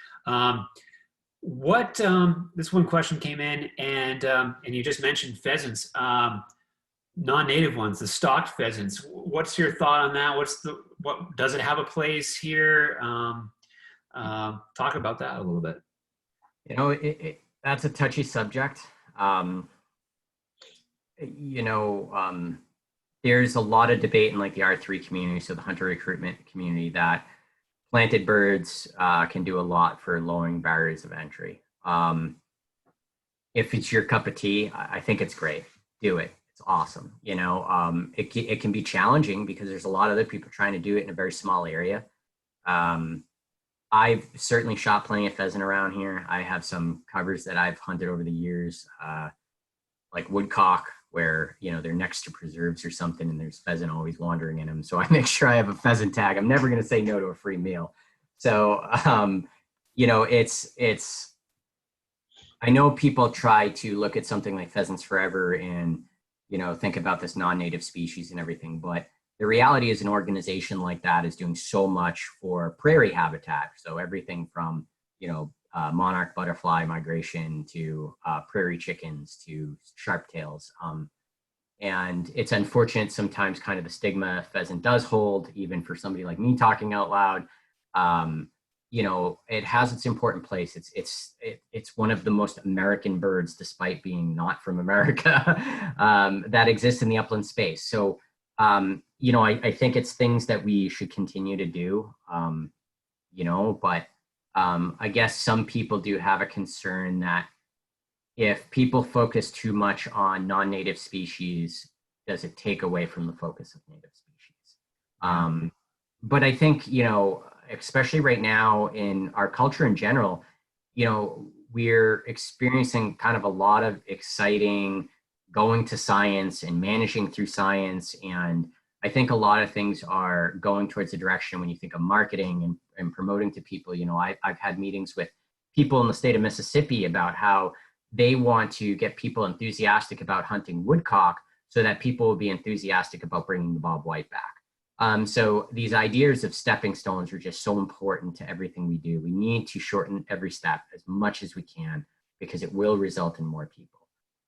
This one question came in, and you just mentioned pheasants. Non-native ones, the stocked pheasants. What's your thought on that? What does it have a place here? Talk about that a little bit. That's a touchy subject. There's a lot of debate in like the R3 community, so the hunter recruitment community, that planted birds can do a lot for lowering barriers of entry. If it's your cup of tea, I think it's great. Do it. It's awesome. It can be challenging because there's a lot of other people trying to do it in a very small area. I've certainly shot plenty of pheasant around here. I have some covers that I've hunted over the years, like woodcock, where they're next to preserves or something, and there's pheasant always wandering in them. So I make sure I have a pheasant tag. I'm never going to say no to a free meal. So it's. I know people try to look at something like Pheasants Forever and think about this non-native species and everything, but the reality is an organization like that is doing so much for prairie habitat. So everything from, monarch butterfly migration to prairie chickens to sharptails. And it's unfortunate sometimes kind of the stigma pheasant does hold, even for somebody like me talking out loud. It has its important place. It's one of the most American birds, despite being not from America, that exists in the upland space. So, I think it's things that we should continue to do, but I guess some people do have a concern that if people focus too much on non-native species, does it take away from the focus of native species? But I think, especially right now in our culture in general, we're experiencing kind of a lot of exciting going to science and managing through science. And I think a lot of things are going towards the direction when you think of marketing and promoting to people. You know, I've had meetings with people in the state of Mississippi about how they want to get people enthusiastic about hunting woodcock so that people will be enthusiastic about bringing the bobwhite back. So these ideas of stepping stones are just so important to everything we do. We need to shorten every step as much as we can because it will result in more people.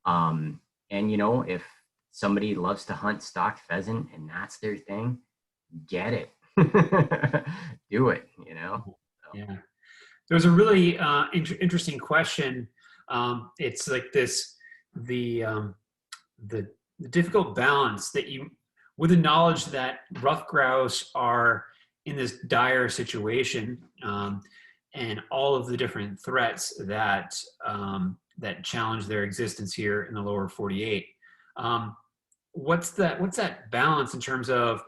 And you know, if somebody loves to hunt stocked pheasant and that's their thing, get it. Do it, you know? So. Yeah. There's a really interesting question. It's like this, the difficult balance that you, with the knowledge that rough grouse are in this dire situation, and all of the different threats that that challenge their existence here in the lower 48. What's that balance in terms of,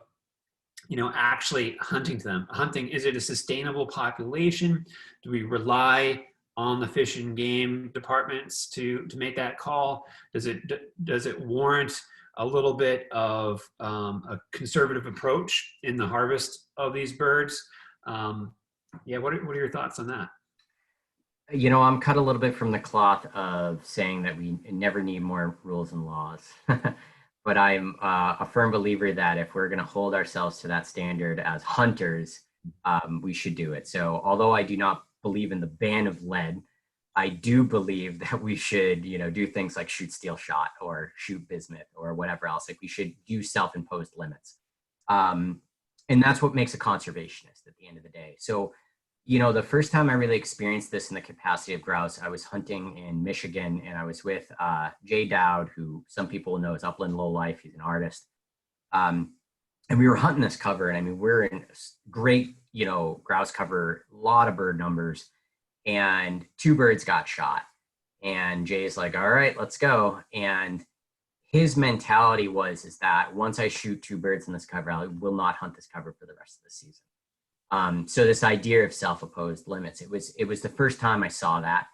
you know, actually hunting them? Hunting, is it a sustainable population? Do we rely on the fish and game departments to make that call? Does it warrant a little bit of a conservative approach in the harvest of these birds? Yeah, what are your thoughts on that? You know, I'm cut a little bit from the cloth of saying that we never need more rules and laws. But I'm a firm believer that if we're going to hold ourselves to that standard as hunters, we should do it. So although I do not believe in the ban of lead, I do believe that we should, you know, do things like shoot steel shot or shoot bismuth or whatever else. Like we should do self-imposed limits. And that's what makes a conservationist at the end of the day. So, you know, the first time I really experienced this in the capacity of grouse, I was hunting in Michigan and I was with Jay Dowd, who some people know as Upland Lowlife. He's an artist. And we were hunting this cover, and I mean, we're in great, you know, grouse cover, a lot of bird numbers, and 2 birds got shot. And Jay's like, all right, let's go. And his mentality is that once I shoot 2 birds in this cover, I will not hunt this cover for the rest of the season. So this idea of self-imposed limits, it was the first time I saw that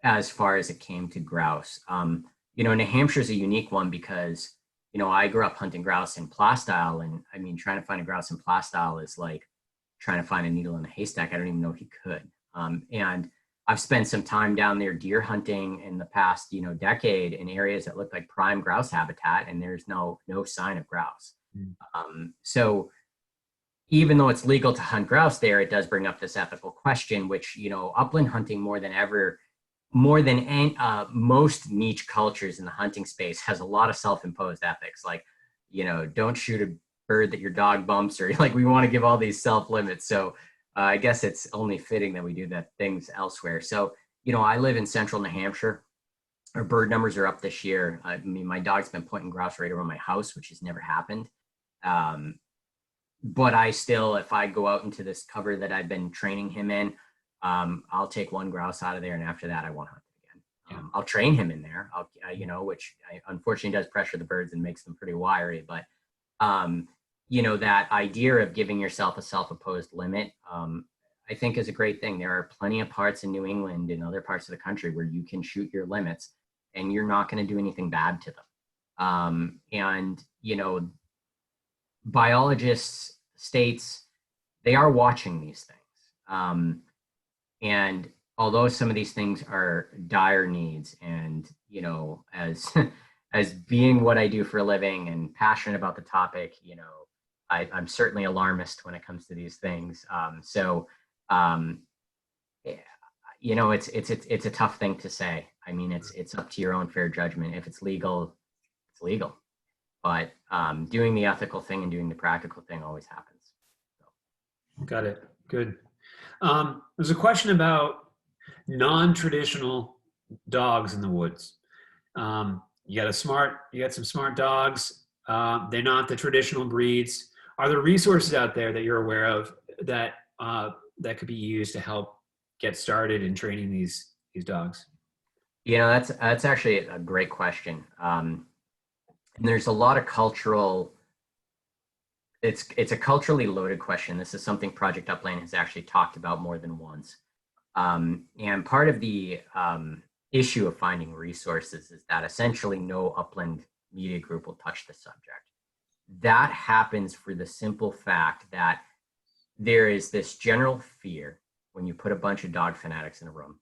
as far as it came to grouse. You know, New Hampshire's a unique one because, you know, I grew up hunting grouse in plastyle, and I mean, trying to find a grouse in plastyle is like trying to find a needle in a haystack. I don't even know if you could. And I've spent some time down there deer hunting in the past, you know, decade in areas that look like prime grouse habitat, and there's no sign of grouse. So even though it's legal to hunt grouse there, it does bring up this ethical question, which, you know, upland hunting more than ever, more than most niche cultures in the hunting space, has a lot of self-imposed ethics. Like, you know, don't shoot a bird that your dog bumps, or like we want to give all these self-limits. So I guess it's only fitting that we do that things elsewhere. So, you know, I live in central New Hampshire. Our bird numbers are up this year. I mean, my dog's been pointing grouse right over my house, which has never happened. But I still, if I go out into this cover that I've been training him in, I'll take 1 grouse out of there, and after that, I won't hunt it again. I'll train him in there, you know, which unfortunately does pressure the birds and makes them pretty wiry. But, you know, that idea of giving yourself a self-imposed limit, I think is a great thing. There are plenty of parts in New England and other parts of the country where you can shoot your limits and you're not going to do anything bad to them. And, you know, biologists states they are watching these things, and although some of these things are dire needs, and you know, as as being what I do for a living and passionate about the topic, you know, I'm certainly alarmist when it comes to these things. You know, it's a tough thing to say. I mean, it's up to your own fair judgment. If it's legal, it's legal. But doing the ethical thing and doing the practical thing always happens. So. Got it. Good. There's a question about non-traditional dogs in the woods. You got some smart dogs. They're not the traditional breeds. Are there resources out there that you're aware of that that could be used to help get started in training these dogs? You know, that's actually a great question. And there's a lot of cultural, it's a culturally loaded question. This is something Project Upland has actually talked about more than once. And part of the issue of finding resources is that essentially no upland media group will touch the subject. That happens for the simple fact that there is this general fear when you put a bunch of dog fanatics in a room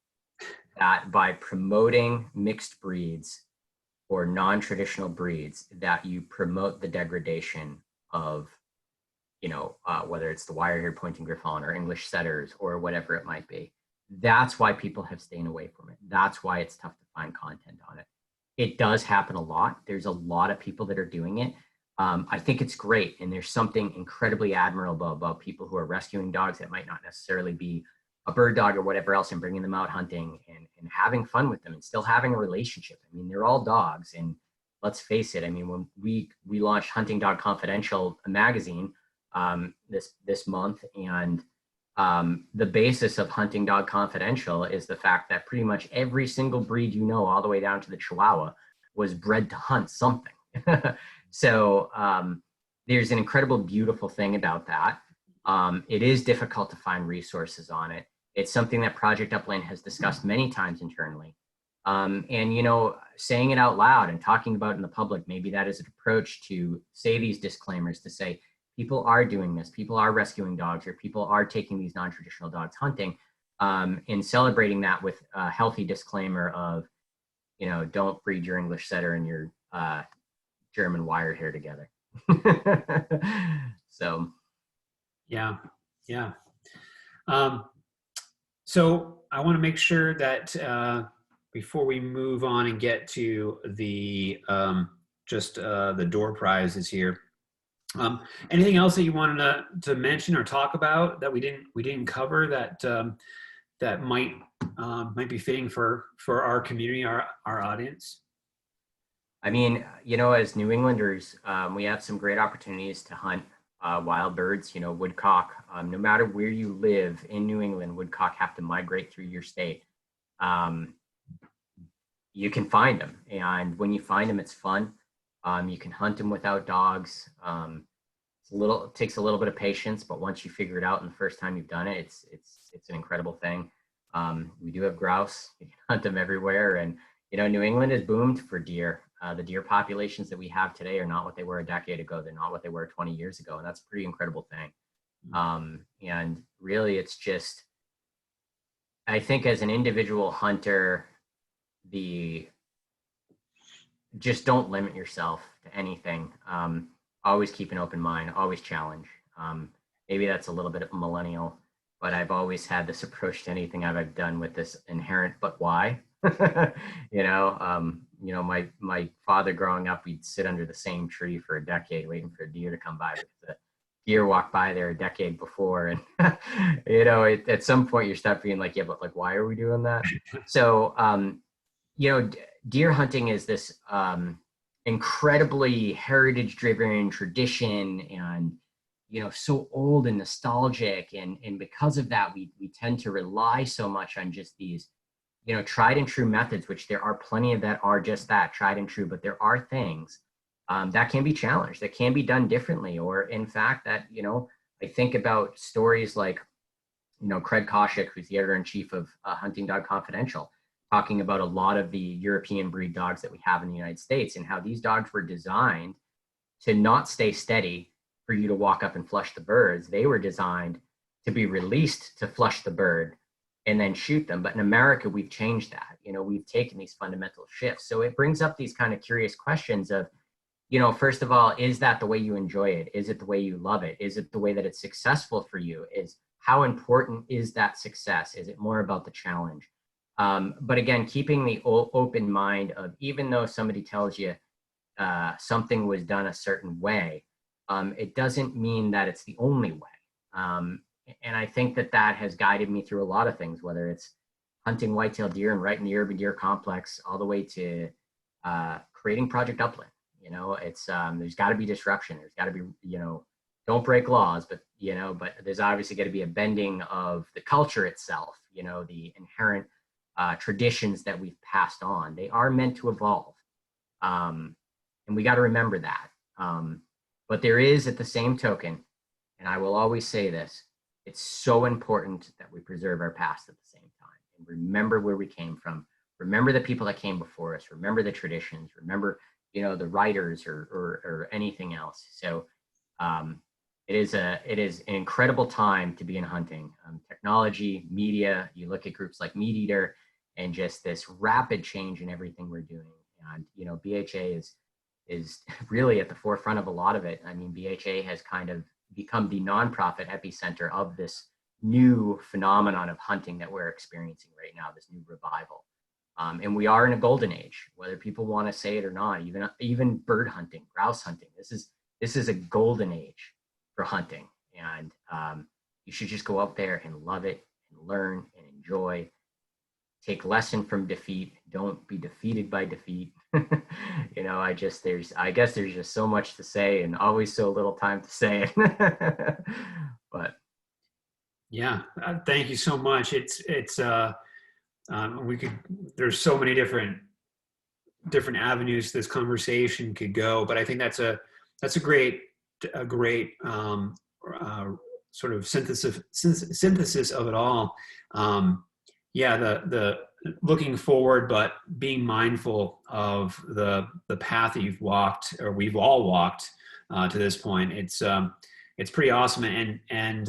that by promoting mixed breeds or non-traditional breeds, that you promote the degradation of, whether it's the wire-haired pointing griffon or English setters or whatever it might be. That's why people have stayed away from it. That's why it's tough to find content on it. It does happen a lot. There's a lot of people that are doing it. I think it's great. And there's something incredibly admirable about people who are rescuing dogs that might not necessarily be a bird dog or whatever else, and bringing them out hunting and having fun with them and still having a relationship. I mean, they're all dogs. And let's face it, I mean, when we launched Hunting Dog Confidential, a magazine, this month, and the basis of Hunting Dog Confidential is the fact that pretty much every single breed, all the way down to the Chihuahua, was bred to hunt something. So there's an incredible, beautiful thing about that. It is difficult to find resources on it. It's something that Project Upland has discussed many times internally. And, saying it out loud and talking about it in the public, maybe that is an approach to say these disclaimers, to say, people are doing this, people are rescuing dogs, or people are taking these non-traditional dogs hunting, and celebrating that with a healthy disclaimer of, don't breed your English setter and your German wire hair together. So. Yeah. So I want to make sure that before we move on and get to the the door prizes here, anything else that you wanted to mention or talk about that we didn't cover that might be fitting for our community, our audience? I mean, as New Englanders, we have some great opportunities to hunt wild birds. Woodcock, no matter where you live in New England, woodcock have to migrate through your state. You can find them, and when you find them, it's fun. You can hunt them without dogs. It takes a little bit of patience, but once you figure it out and the first time you've done it, it's an incredible thing. We do have grouse. You can hunt them everywhere, and New England is boomed for deer. The deer populations that we have today are not what they were a decade ago. They're not what they were 20 years ago, and that's a pretty incredible thing. And really, it's just, I think as an individual hunter, just don't limit yourself to anything. Always keep an open mind, always challenge. Maybe that's a little bit of millennial, but I've always had this approach to anything I've done with this inherent, but why? My father growing up, we'd sit under the same tree for a decade waiting for a deer to come by, because the deer walked by there a decade before. And, at some point you start being like, yeah, but like, why are we doing that? So, deer hunting is this incredibly heritage driven tradition, and, so old and nostalgic. And because of that, we tend to rely so much on just these, tried and true methods, which there are plenty of that are just that, tried and true, but there are things that can be challenged, that can be done differently. Or in fact that, I think about stories like, Craig Koshik, who's the editor-in-chief of Hunting Dog Confidential, talking about a lot of the European breed dogs that we have in the United States, and how these dogs were designed to not stay steady for you to walk up and flush the birds. They were designed to be released to flush the bird and then shoot them. But in America, we've changed that. We've taken these fundamental shifts. So it brings up these kind of curious questions of, first of all, is that the way you enjoy it? Is it the way you love it? Is it the way that it's successful for you? How important is that success? Is it more about the challenge? But again, keeping the open mind of, even though somebody tells you something was done a certain way, it doesn't mean that it's the only way. And I think that has guided me through a lot of things, whether it's hunting whitetail deer and right in the urban deer complex, all the way to creating Project Upland. There's got to be disruption. There's got to be, don't break laws, but there's obviously got to be a bending of the culture itself, the inherent traditions that we've passed on. They are meant to evolve. And we got to remember that. But there is, at the same token, and I will always say this, it's so important that we preserve our past at the same time. and remember where we came from. Remember the people that came before us. Remember the traditions. Remember, you know, the writers or anything else. So it is an incredible time to be in hunting. Technology, media, you look at groups like Meat Eater, and just this rapid change in everything we're doing. And, you know, BHA is really at the forefront of a lot of it. I mean, BHA has kind of become the nonprofit epicenter of this new phenomenon of hunting that we're experiencing right now, this new revival. And we are in a golden age, whether people want to say it or not. Even bird hunting, grouse hunting. This is a golden age for hunting, and you should just go out there and love it and learn and enjoy. Take lesson from defeat. Don't be defeated by defeat. You know, I guess there's just so much to say and always so little time to say it. But yeah, thank you so much. There's so many different avenues this conversation could go, but I think that's a great sort of synthesis of it all. Yeah, the looking forward, but being mindful of the path that you've walked, or we've all walked to this point. It's pretty awesome. And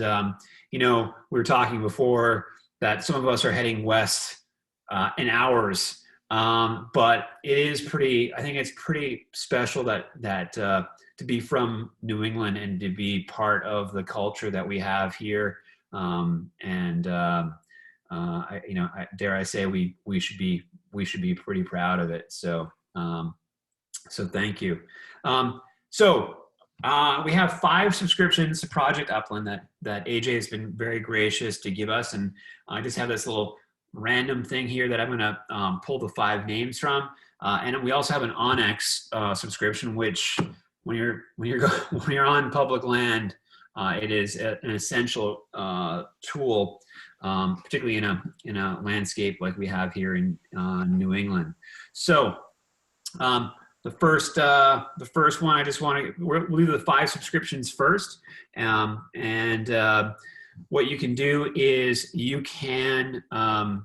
you know, we were talking before that some of us are heading west in hours, but it is pretty. I think it's pretty special that to be from New England and to be part of the culture that we have here. Dare I say we should be pretty proud of it. So thank you. We have 5 subscriptions to Project Upland that AJ has been very gracious to give us, and I just have this little random thing here that I'm going to pull the 5 names from, and we also have an Onyx subscription, which when you're on public land, it is an essential tool, particularly in a landscape like we have here in New England. So the first one, I just want to, we'll do the 5 subscriptions first, and what you can do is you can, trying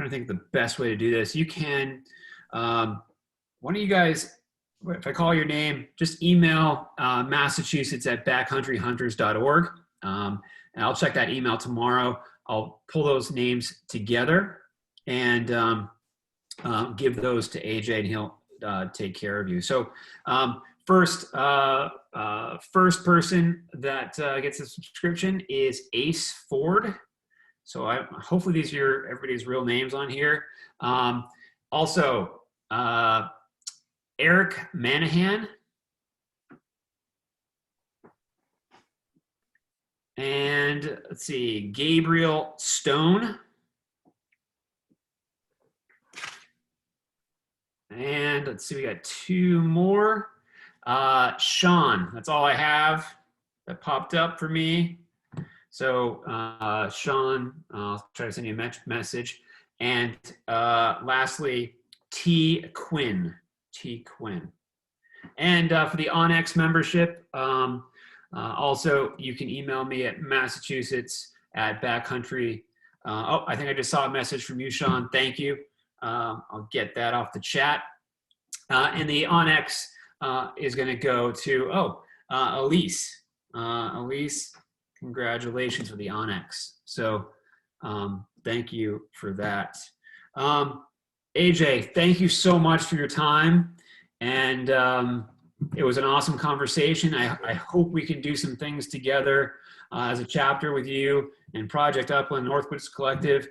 to think of the best way to do this. You can, why don't you guys, if I call your name, just email Massachusetts at backcountryhunters.org. And I'll check that email tomorrow. I'll pull those names together and give those to AJ, and he'll take care of you. So first person that gets a subscription is Ace Ford. So hopefully these are everybody's real names on here. Also, Eric Manahan. And let's see, Gabriel Stone. And let's see, we got 2 more. Sean, that's all I have that popped up for me. So Sean, I'll try to send you a message. And lastly, T. Quinn. And for the Onyx membership, also you can email me at Massachusetts at Backcountry. I think I just saw a message from you, Sean. Thank you. I'll get that off the chat. And the Onyx is going to go to, Elise. Elise, congratulations for the Onyx. So thank you for that. AJ, thank you so much for your time. And it was an awesome conversation. I hope we can do some things together as a chapter with you and Project Upland Northwoods Collective.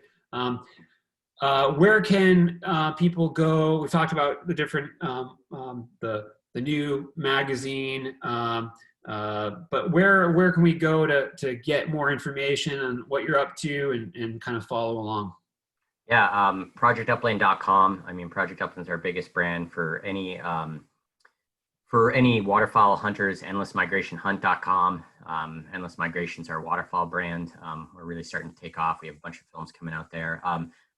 Where can people go? We talked about the different, the new magazine, but where can we go to get more information on what you're up to and kind of follow along? Yeah, projectupland.com. I mean, Project Upland is our biggest brand for any waterfowl hunters. Endlessmigrationhunt.com. Endless Migration's our waterfowl brand. We're really starting to take off. We have a bunch of films coming out there.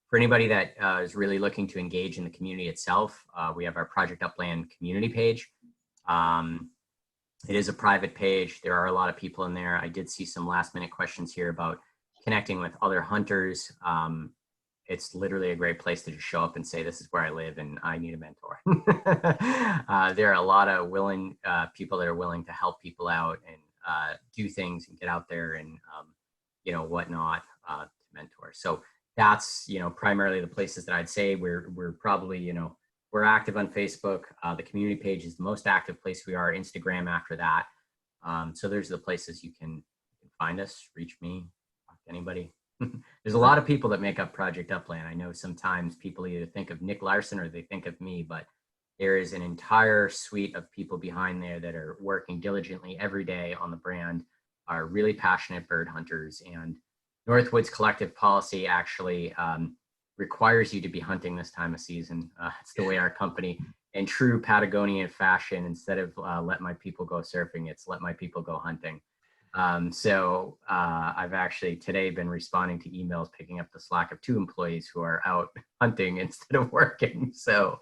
For anybody that is really looking to engage in the community itself, we have our Project Upland community page. It is a private page. There are a lot of people in there. I did see some last minute questions here about connecting with other hunters. it's literally a great place to just show up and say, this is where I live and I need a mentor. There are a lot of willing people that are willing to help people out and do things and get out there and, whatnot to mentor. So that's, primarily the places that I'd say we're probably, we're active on Facebook. The community page is the most active place we are. Instagram after that. So there's the places you can find us, reach me, talk to anybody. There's a lot of people that make up Project Upland. I know sometimes people either think of Nick Larson or they think of me, but there is an entire suite of people behind there that are working diligently every day on the brand, are really passionate bird hunters. And Northwoods Collective policy actually requires you to be hunting this time of season. It's the way our company, in true Patagonian fashion, instead of let my people go surfing, it's let my people go hunting. So I've actually today been responding to emails, picking up the slack of 2 employees who are out hunting instead of working. So,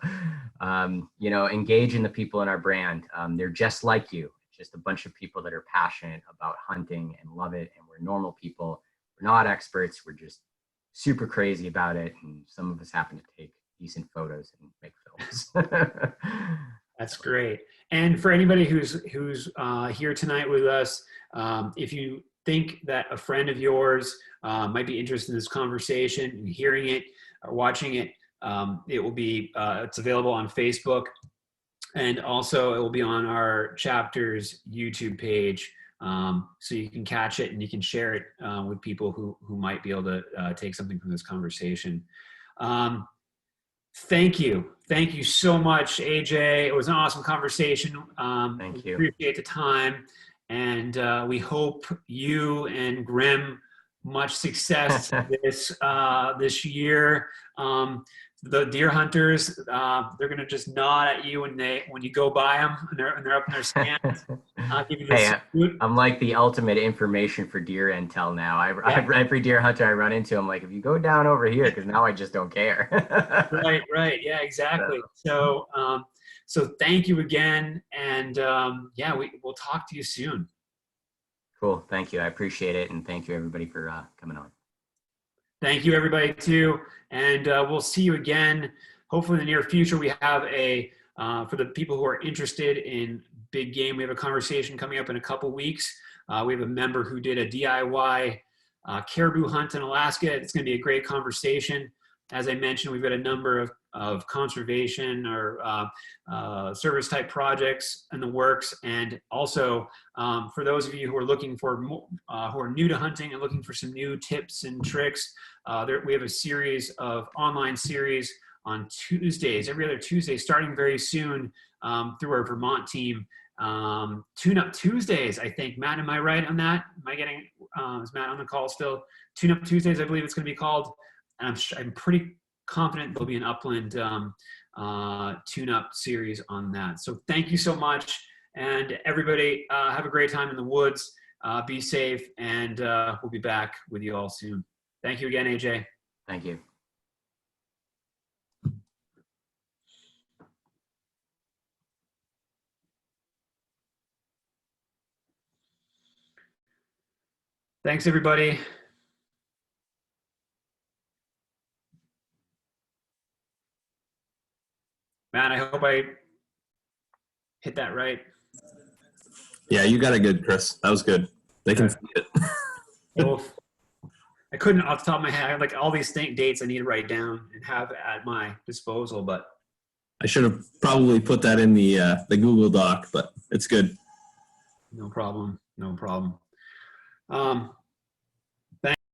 engage in the people in our brand. They're just like you, just a bunch of people that are passionate about hunting and love it. And we're normal people. We're not experts. We're just super crazy about it. And some of us happen to take decent photos and make films. That's great. And for anybody who's here tonight with us, if you think that a friend of yours might be interested in this conversation and hearing it or watching it, it will be it's available on Facebook, and also it will be on our chapter's YouTube page, so you can catch it and you can share it with people who might be able to take something from this conversation. Thank you so much, AJ. It was an awesome conversation. Thank you. Appreciate the time, and we hope you and Grim much success this year. The deer hunters, they're gonna just nod at you when you go by them and they're up in their stands. Give you this I'm like the ultimate information for deer intel now. Every deer hunter I run into, I'm like, if you go down over here, because now I just don't care. Right. Yeah, exactly. So thank you again, and we'll talk to you soon. Cool. Thank you. I appreciate it, and thank you everybody for coming on. Thank you, everybody, too. And we'll see you again, hopefully in the near future. We have for the people who are interested in big game, we have a conversation coming up in a couple weeks. We have a member who did a DIY caribou hunt in Alaska. It's going to be a great conversation. As I mentioned, we've got a number of conservation or service type projects in the works. And also for those of you who are looking for who are new to hunting and looking for some new tips and tricks, we have a series of online series on Tuesdays, every other Tuesday, starting very soon through our Vermont team. Tune-up Tuesdays, I think. Matt, am I right on that? Am I getting, is Matt on the call still? Tune-up Tuesdays, I believe it's going to be called. And I'm pretty confident there'll be an Upland tune-up series on that. So thank you so much. And everybody, have a great time in the woods. Be safe, and we'll be back with you all soon. Thank you again, AJ. Thank you. Thanks, everybody. Matt, I hope I hit that right. Yeah, you got it good, Chris. That was good. They can see it. Well, I couldn't off the top of my head. I have like all these dates I need to write down and have at my disposal, but I should have probably put that in the Google Doc, but it's good. No problem.